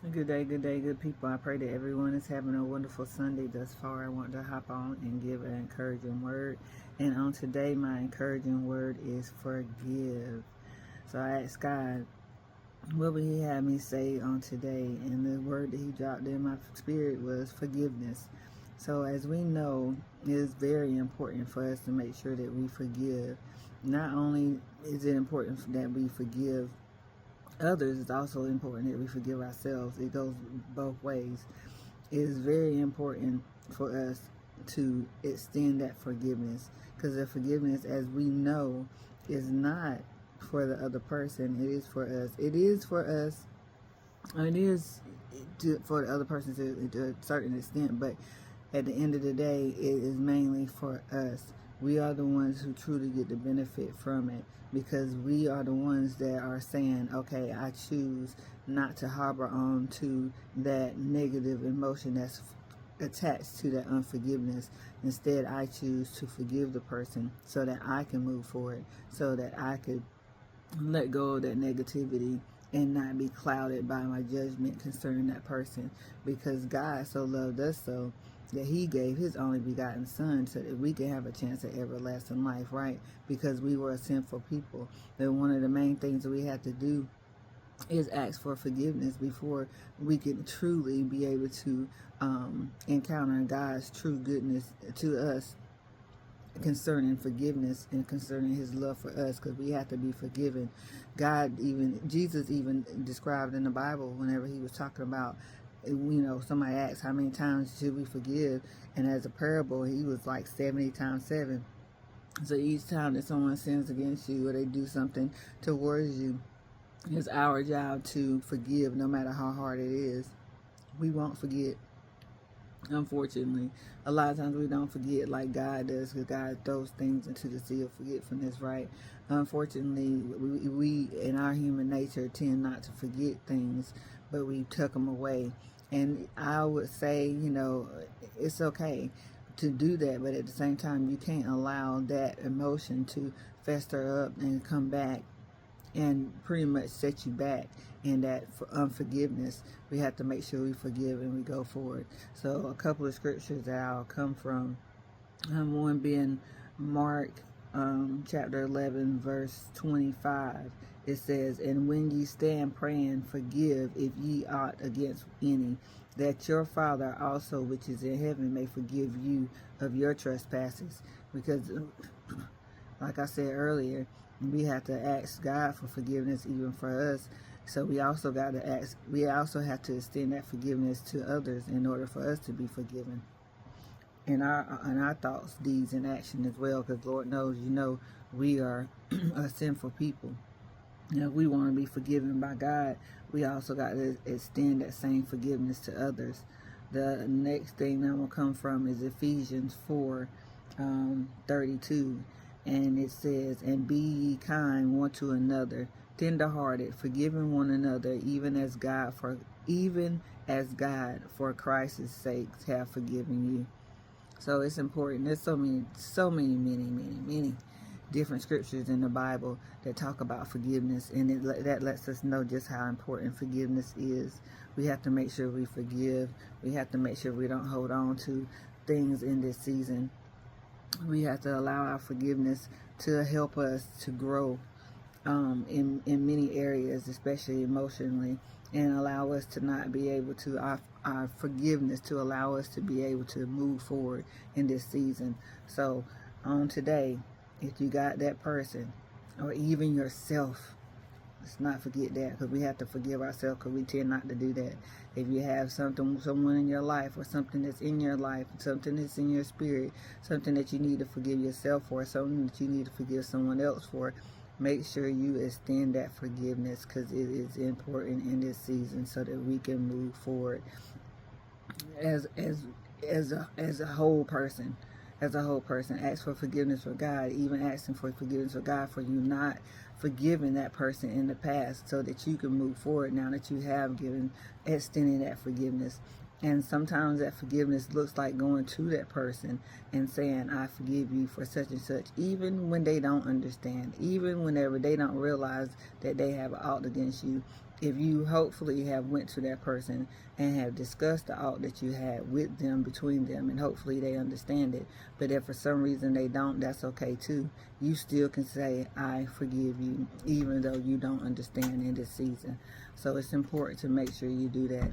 Good day, good people. I pray that everyone is having a wonderful Sunday thus far. I want to hop on and give an encouraging word. And on today, my encouraging word is forgive. So I asked God, what would He have me say on today? And the word that He dropped in my spirit was forgiveness. So as we know, it is very important for us to make sure that we forgive. Not only is it important that we forgive others, it's also important that we forgive ourselves. It goes both ways. It is very important for us to extend that forgiveness, because the forgiveness, as we know, is not for the other person. It is for us. It is for us. It is for the other person to a certain extent, but at the end of the day, it is mainly for us. We are the ones who truly get the benefit from it, because we are the ones that are saying, okay, I choose not to harbor on to that negative emotion that's attached to that unforgiveness. Instead, I choose to forgive the person so that I can move forward, so that I could let go of that negativity and not be clouded by my judgment concerning that person, because God so loved us so that He gave His only begotten Son so that we can have a chance at everlasting life, right? Because we were a sinful people. And one of the main things that we have to do is ask for forgiveness before we can truly be able to encounter God's true goodness to us concerning forgiveness and concerning His love for us, because we have to be forgiven. Jesus even described in the Bible, whenever He was talking about, somebody asked how many times should we forgive, and as a parable, He was like 70 times 7. So each time that someone sins against you or they do something towards you, it's our job to forgive, no matter how hard it is. We won't forget. Unfortunately, a lot of times we don't forget like God does, because God throws things into the sea of forgetfulness, right? Unfortunately, we in our human nature tend not to forget things, but we tuck them away. And I would say, it's okay to do that, but at the same time, you can't allow that emotion to fester up and come back and pretty much set you back in that unforgiveness. We have to make sure we forgive and we go forward. So a couple of scriptures that I'll come from, one being Mark chapter 11 verse 25. It says, and when ye stand praying, forgive if ye ought against any, that your Father also which is in heaven may forgive you of your trespasses. Because like I said earlier, we have to ask God for forgiveness even for us. So we also have to extend that forgiveness to others in order for us to be forgiven in our thoughts, deeds, and action as well. Because Lord knows, we are a sinful people. If we want to be forgiven by God, we also got to extend that same forgiveness to others. The next thing that will come from is Ephesians 4:32. And it says, and be ye kind one to another, tender-hearted, forgiving one another, even as God for Christ's sake have forgiven you. So it's important. There's many different scriptures in the Bible that talk about forgiveness, and that lets us know just how important forgiveness is. We have to make sure we forgive. We have to make sure we don't hold on to things in this season. We have to allow our forgiveness to help us to grow in many areas, especially emotionally, and allow us to not be able to, our forgiveness to allow us to be able to move forward in this season. So on today, if you got that person or even yourself, let's not forget that, because we have to forgive ourselves, because we tend not to do that. If you have someone in your life, or something that's in your life, something that's in your spirit, something that you need to forgive yourself for, something that you need to forgive someone else for, make sure you extend that forgiveness, because it is important in this season so that we can move forward as a whole person. As a whole person, ask for forgiveness for God, even asking for forgiveness for God for you not forgiving that person in the past, so that you can move forward now that you have extending that forgiveness. And sometimes that forgiveness looks like going to that person and saying, I forgive you for such and such, even when they don't understand, even whenever they don't realize that they have an ought against you. if you hopefully have went to that person and have discussed the ought that you had with them, between them, and hopefully they understand it. But if for some reason they don't, that's okay too. You still can say, I forgive you, even though you don't understand in this season. So it's important to make sure you do that.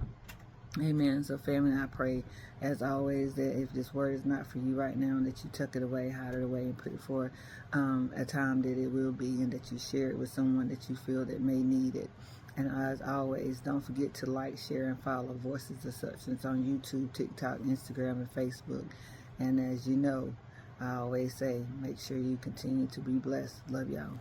Amen. So family, I pray as always that if this word is not for you right now, that you tuck it away, hide it away, and put it for a time that it will be, and that you share it with someone that you feel that may need it. And as always, don't forget to like, share, and follow Voices of Substance on YouTube, TikTok, Instagram, and Facebook. And as you know, I always say, make sure you continue to be blessed. Love y'all.